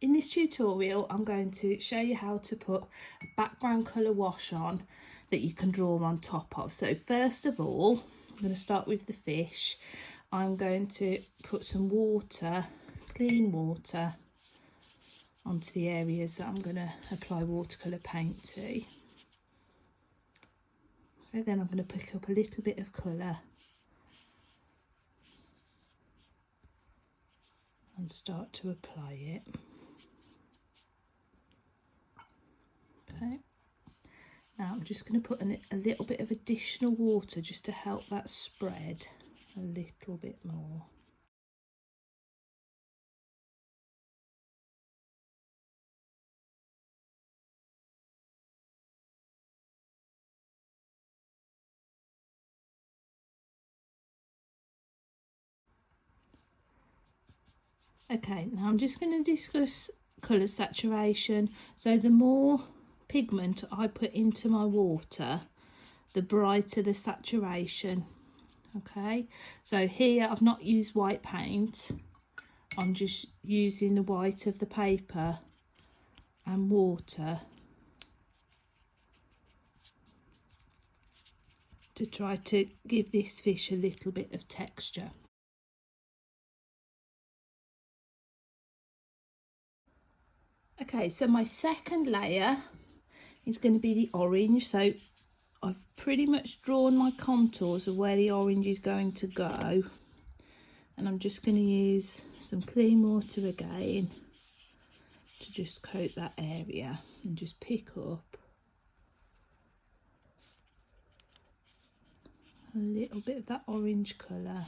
in this tutorial I'm going to show you how to put a background colour wash on that you can draw on top of. So first of all, I'm going to start with the fish. I'm going to put some water, clean water, onto the areas that I'm going to apply watercolour paint to. So then I'm going to pick up a little bit of colour and start to apply it. Okay, now I'm just going to put a little bit of additional water just to help that spread a little bit more. Okay, now I'm just going to discuss colour saturation. So the more pigment I put into my water, the brighter the saturation. Okay, so here I've not used white paint. I'm just using the white of the paper and water to try to give this fish a little bit of texture. Okay, so my second layer is going to be the orange. So I've pretty much drawn my contours of where the orange is going to go, and I'm just going to use some clean water again to just coat that area and just pick up a little bit of that orange colour.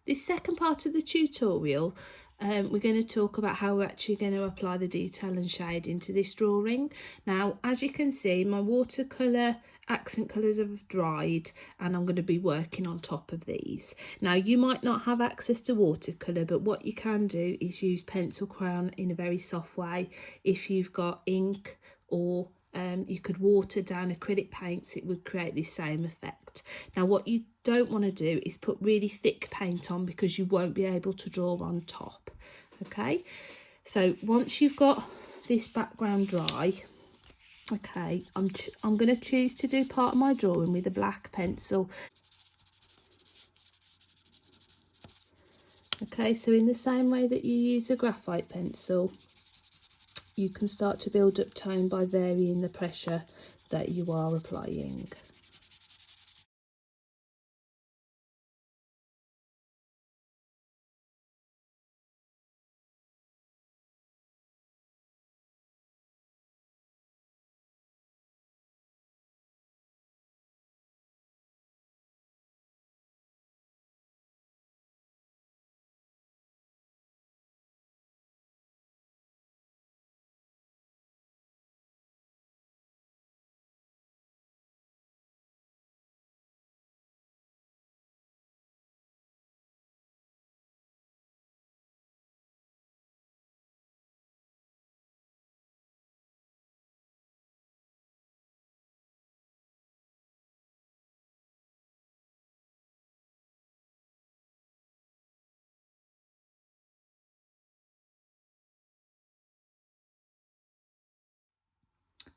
This second part of the tutorial, we're going to talk about how we're actually going to apply the detail and shade into this drawing. Now, as you can see, my watercolour accent colours have dried and I'm going to be working on top of these. Now, you might not have access to watercolour, but what you can do is use pencil crayon in a very soft way. If you've got ink, or you could water down acrylic paints, it would create this same effect. Now, what you don't want to do is put really thick paint on, because you won't be able to draw on top. Okay, so once you've got this background dry, okay, I'm going to choose to do part of my drawing with a black pencil. Okay, so in the same way that you use a graphite pencil, you can start to build up tone by varying the pressure that you are applying.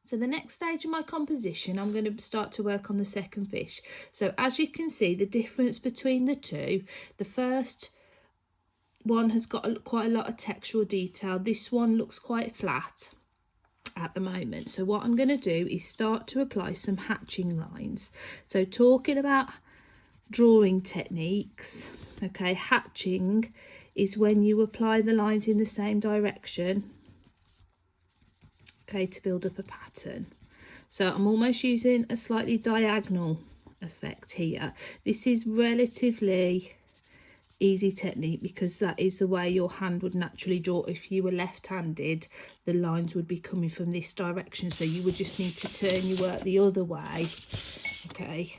So the next stage of my composition, I'm going to start to work on the second fish. So as you can see, the difference between the two, the first one has got quite a lot of textural detail. This one looks quite flat at the moment. So what I'm going to do is start to apply some hatching lines. So talking about drawing techniques, okay, hatching is when you apply the lines in the same direction, okay, to build up a pattern. So I'm almost using a slightly diagonal effect here. This is relatively easy technique because that is the way your hand would naturally draw. If you were left-handed, the lines would be coming from this direction, so you would just need to turn your work the other way, okay,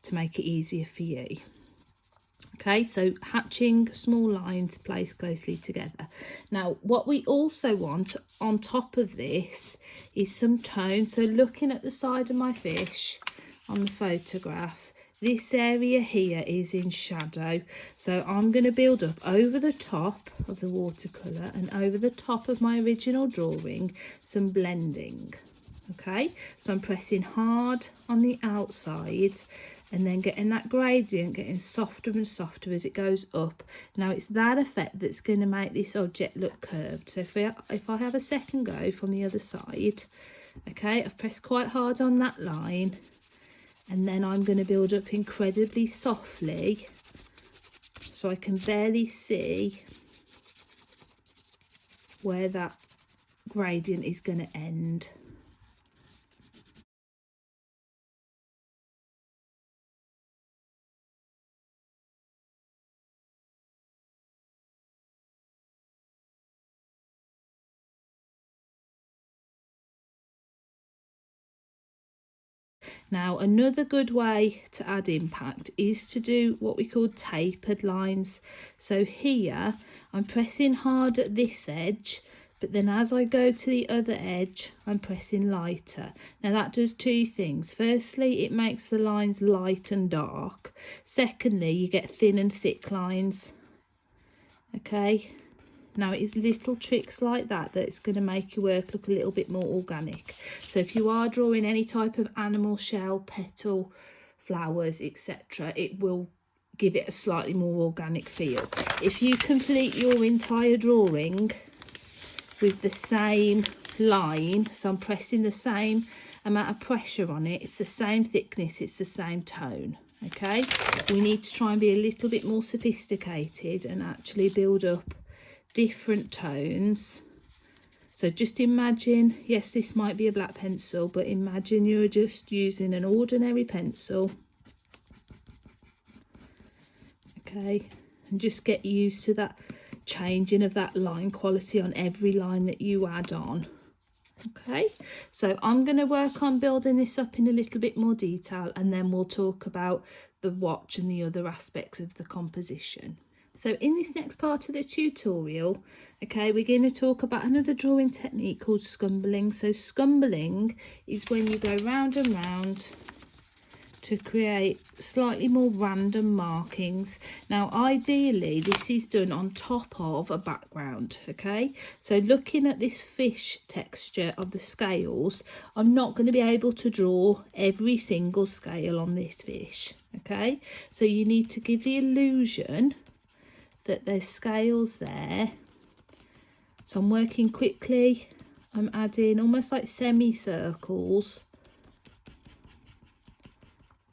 to make it easier for you. Okay, so hatching small lines placed closely together. Now, what we also want on top of this is some tone. So looking at the side of my fish on the photograph, this area here is in shadow. So I'm going to build up over the top of the watercolour and over the top of my original drawing some blending. Okay, so I'm pressing hard on the outside and then getting that gradient getting softer and softer as it goes up. Now it's that effect that's going to make this object look curved. So if I have a second go from the other side, okay, I've pressed quite hard on that line, and then I'm going to build up incredibly softly so I can barely see where that gradient is going to end. Now, another good way to add impact is to do what we call tapered lines. So here I'm pressing hard at this edge, but then as I go to the other edge, I'm pressing lighter. Now that does two things. Firstly, it makes the lines light and dark. Secondly, you get thin and thick lines. Okay. Now it is little tricks like that that's going to make your work look a little bit more organic. So if you are drawing any type of animal shell, petal, flowers, etc., it will give it a slightly more organic feel. If you complete your entire drawing with the same line, so I'm pressing the same amount of pressure on it, it's the same thickness, it's the same tone. Okay, we need to try and be a little bit more sophisticated and actually build up different tones. So just imagine, yes, this might be a black pencil, but imagine you're just using an ordinary pencil. Okay, and just get used to that changing of that line quality on every line that you add on. Okay, so I'm going to work on building this up in a little bit more detail, and then we'll talk about the watch and the other aspects of the composition. So in this next part of the tutorial, okay, we're going to talk about another drawing technique called scumbling. So scumbling is when you go round and round to create slightly more random markings. Now ideally this is done on top of a background, okay? So looking at this fish texture of the scales, I'm not going to be able to draw every single scale on this fish, okay? So you need to give the illusion that there's scales there. So I'm working quickly, I'm adding almost like semicircles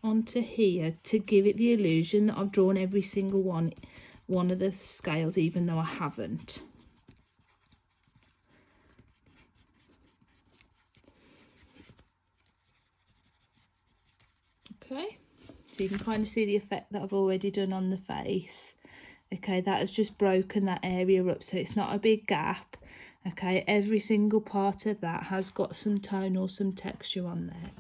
onto here to give it the illusion that I've drawn every single one of the scales, even though I haven't. Okay, so you can kind of see the effect that I've already done on the face. Okay, that has just broken that area up, so it's not a big gap. Okay, every single part of that has got some tone or some texture on there.